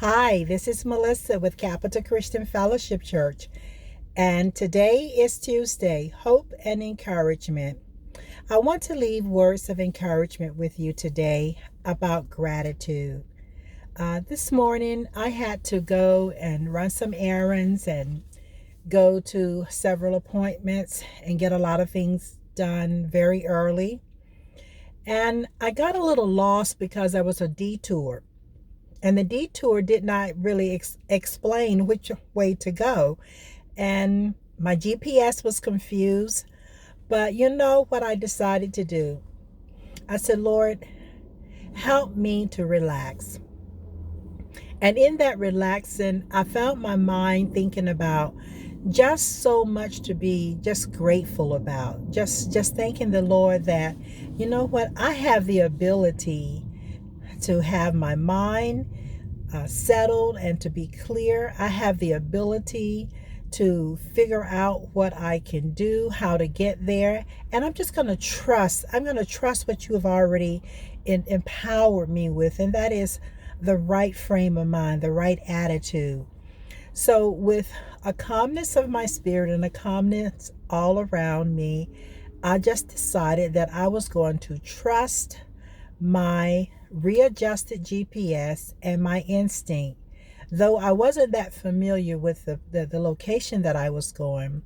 Hi, this is Melissa with Capital Christian Fellowship Church, and today is Tuesday, Hope and Encouragement. I want to leave words of encouragement with you today about gratitude. This morning, I had to go and run some errands and go to several appointments and get a lot of things done very early. And I got a little lost because there was a detour. And the detour did not really explain which way to go. And my GPS was confused. But you know what I decided to do? I said, Lord, help me to relax. And in that relaxing, I found my mind thinking about just so much to be just grateful about. Just thanking the Lord that, you know what, I have the ability to have my mind settled and to be clear. I have the ability to figure out what I can do, how to get there. And I'm just going to trust. I'm going to trust what you have already empowered me with. And that is the right frame of mind, the right attitude. So with a calmness of my spirit and a calmness all around me, I just decided that I was going to trust my readjusted GPS and my instinct. Though I wasn't that familiar with the location that I was going.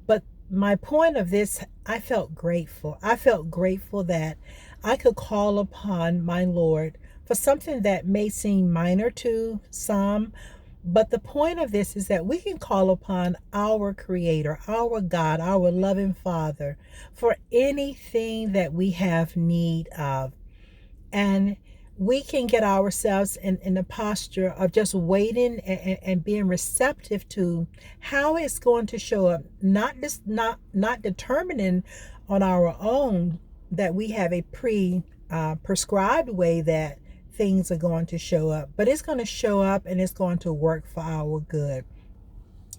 But my point of this, I felt grateful. I felt grateful that I could call upon my Lord for something that may seem minor to some. But the point of this is that we can call upon our Creator, our God, our loving Father for anything that we have need of. And we can get ourselves in the posture of just waiting and being receptive to how it's going to show up, not determining on our own that we have a prescribed way that things are going to show up, but it's going to show up and it's going to work for our good.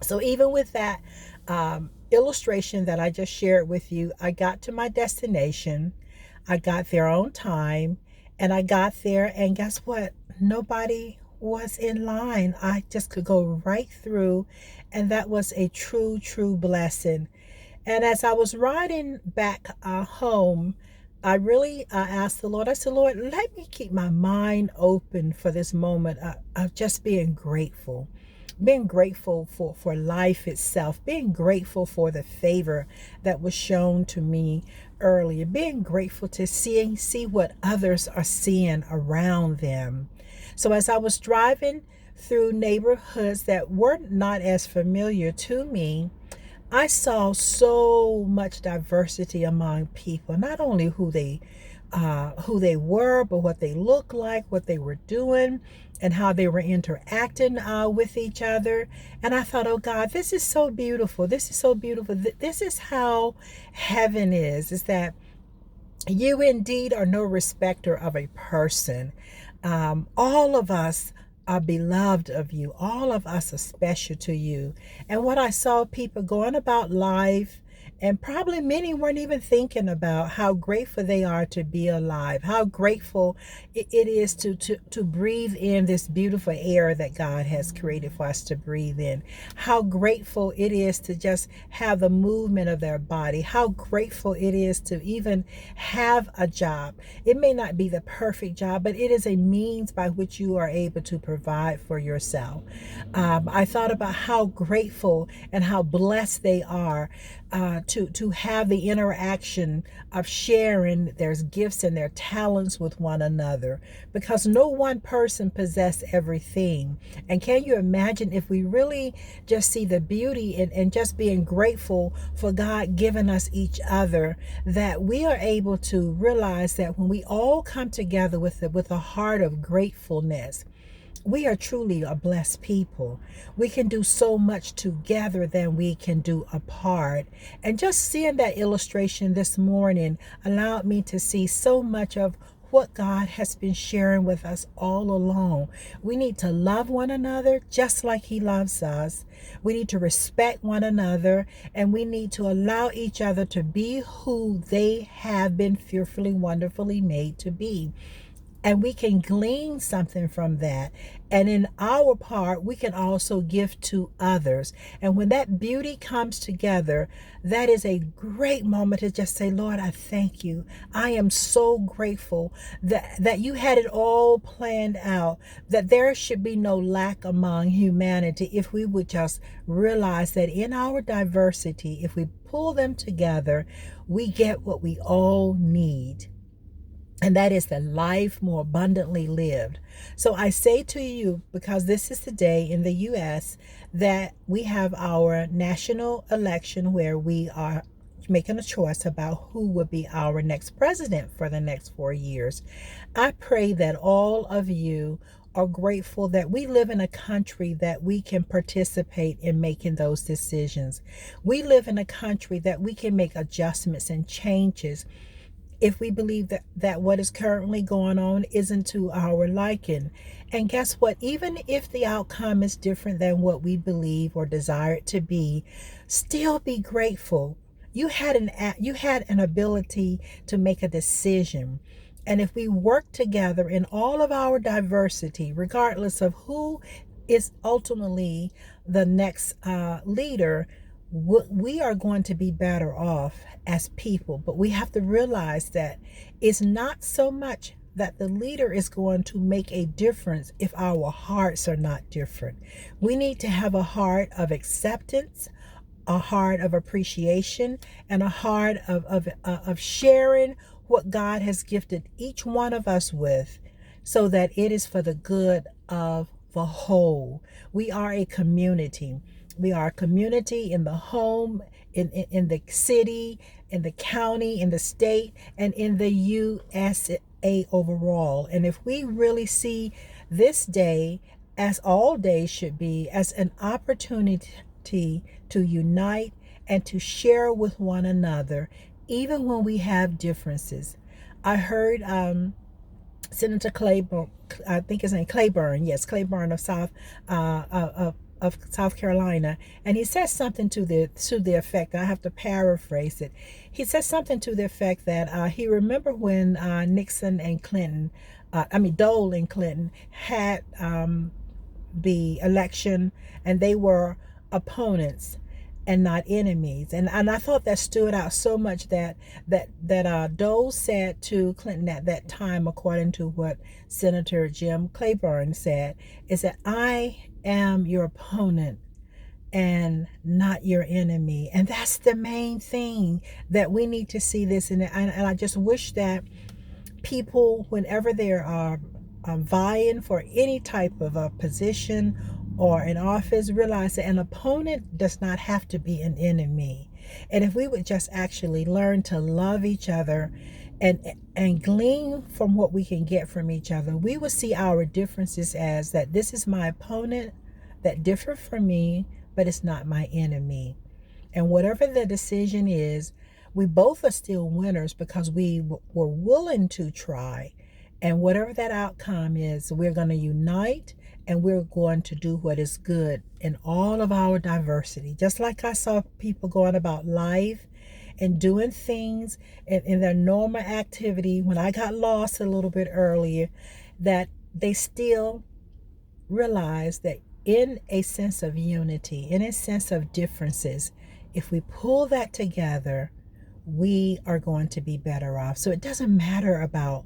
So even with that illustration that I just shared with you, I got to my destination. I got there on time, and I got there, and guess what? Nobody was in line. I just could go right through, and that was a true blessing. And as I was riding back home, I really asked the Lord, I said, Lord, let me keep my mind open for this moment of just being grateful for life itself, being grateful for the favor that was shown to me earlier, being grateful to see what others are seeing around them. So as I was driving through neighborhoods that were not as familiar to me, I saw so much diversity among people, not only who they were, but what they looked like, what they were doing, and how they were interacting with each other. And I thought, oh God, this is so beautiful. This is so beautiful. This is how heaven is that you indeed are no respecter of a person. All of us are beloved of you. All of us are special to you. And what I saw people going about life, and probably many weren't even thinking about how grateful they are to be alive, how grateful it is to breathe in this beautiful air that God has created for us to breathe in, how grateful it is to just have the movement of their body, how grateful it is to even have a job. It may not be the perfect job, but it is a means by which you are able to provide for yourself. I thought about how grateful and how blessed they are to have the interaction of sharing their gifts and their talents with one another, because no one person possesses everything. And can you imagine if we really just see the beauty and just being grateful for God giving us each other, that we are able to realize that when we all come together with a heart of gratefulness, we are truly a blessed people. We can do so much together than we can do apart. And just seeing that illustration this morning allowed me to see so much of what God has been sharing with us all along. We need to love one another just like He loves us. We need to respect one another, and we need to allow each other to be who they have been fearfully, wonderfully made to be. and we can glean something from that. And in our part, we can also give to others. And when that beauty comes together, that is a great moment to just say, Lord, I thank you. I am so grateful that you had it all planned out, that there should be no lack among humanity if we would just realize that in our diversity, if we pull them together, we get what we all need. And that is the life more abundantly lived. So I say to you, because this is the day in the U.S. that we have our national election where we are making a choice about who will be our next president for the next 4 years. I pray that all of you are grateful that we live in a country that we can participate in making those decisions. We live in a country that we can make adjustments and changes if we believe that what is currently going on isn't to our liking. And guess what? Even if the outcome is different than what we believe or desire it to be, still be grateful. You had an ability to make a decision. And if we work together in all of our diversity, regardless of who is ultimately the next leader, we are going to be better off as people. But we have to realize that it's not so much that the leader is going to make a difference if our hearts are not different. We need to have a heart of acceptance, a heart of appreciation, and a heart of sharing what God has gifted each one of us with, so that it is for the good of the whole. We are a community. We are a community in the home, in the city, in the county, in the state, and in the USA overall. And if we really see this day, as all days should be, as an opportunity to unite and to share with one another, even when we have differences. I heard Senator Claiborne, I think his name Claiborne, yes, Claiborne of of South Carolina, and he says something to the effect. I have to paraphrase it. He says something to the effect that he remembered when Nixon and Clinton, Dole and Clinton had the election, and they were opponents and not enemies. And I thought that stood out so much that Dole said to Clinton at that time, according to what Senator Jim Claiborne said, is that I am your opponent and not your enemy. And that's the main thing that we need to see this. And I just wish that people, whenever they are vying for any type of a position or an office, realize that an opponent does not have to be an enemy. And if we would just actually learn to love each other and glean from what we can get from each other, we will see our differences as that this is my opponent that differs from me, but it's not my enemy. And whatever the decision is, we both are still winners because we were willing to try. And whatever that outcome is, we're going to unite and we're going to do what is good in all of our diversity. Just like I saw people going about life and doing things in their normal activity when I got lost a little bit earlier, that they still realize that in a sense of unity, in a sense of differences, if we pull that together, we are going to be better off. So it doesn't matter about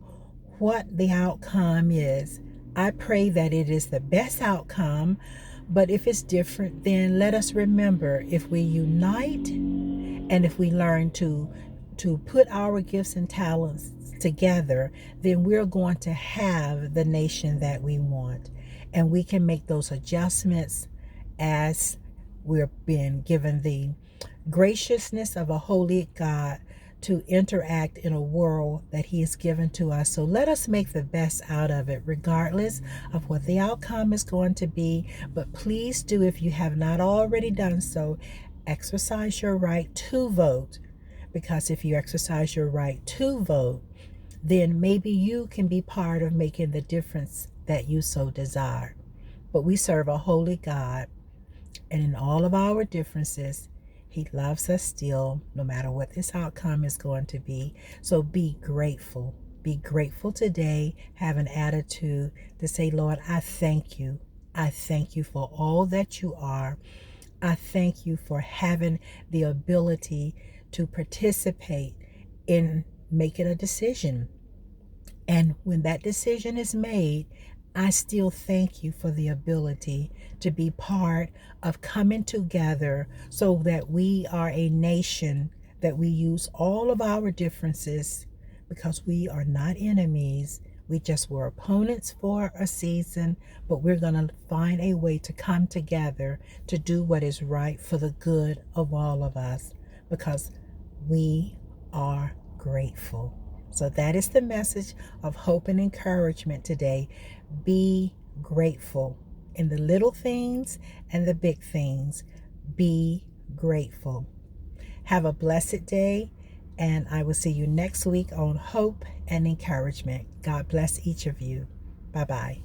what the outcome is. I pray that it is the best outcome, but if it's different, then let us remember, if we unite and if we learn to put our gifts and talents together, then we're going to have the nation that we want. And we can make those adjustments as we're being given the graciousness of a holy God to interact in a world that he has given to us. So let us make the best out of it, regardless of what the outcome is going to be. But please do, if you have not already done so, exercise your right to vote. Because if you exercise your right to vote, then maybe you can be part of making the difference that you so desire. But we serve a holy God, and in all of our differences, he loves us still, no matter what this outcome is going to be. So be grateful. be grateful today. Have an attitude to say, Lord, I thank you. I thank you for all that you are. I thank you for having the ability to participate in making a decision. And when that decision is made, I still thank you for the ability to be part of coming together so that we are a nation, that we use all of our differences because we are not enemies. We just were opponents for a season, but we're going to find a way to come together to do what is right for the good of all of us because we are grateful. So that is the message of hope and encouragement today. Be grateful in the little things and the big things. Be grateful. Have a blessed day, and I will see you next week on Hope and Encouragement. God bless each of you. Bye-bye.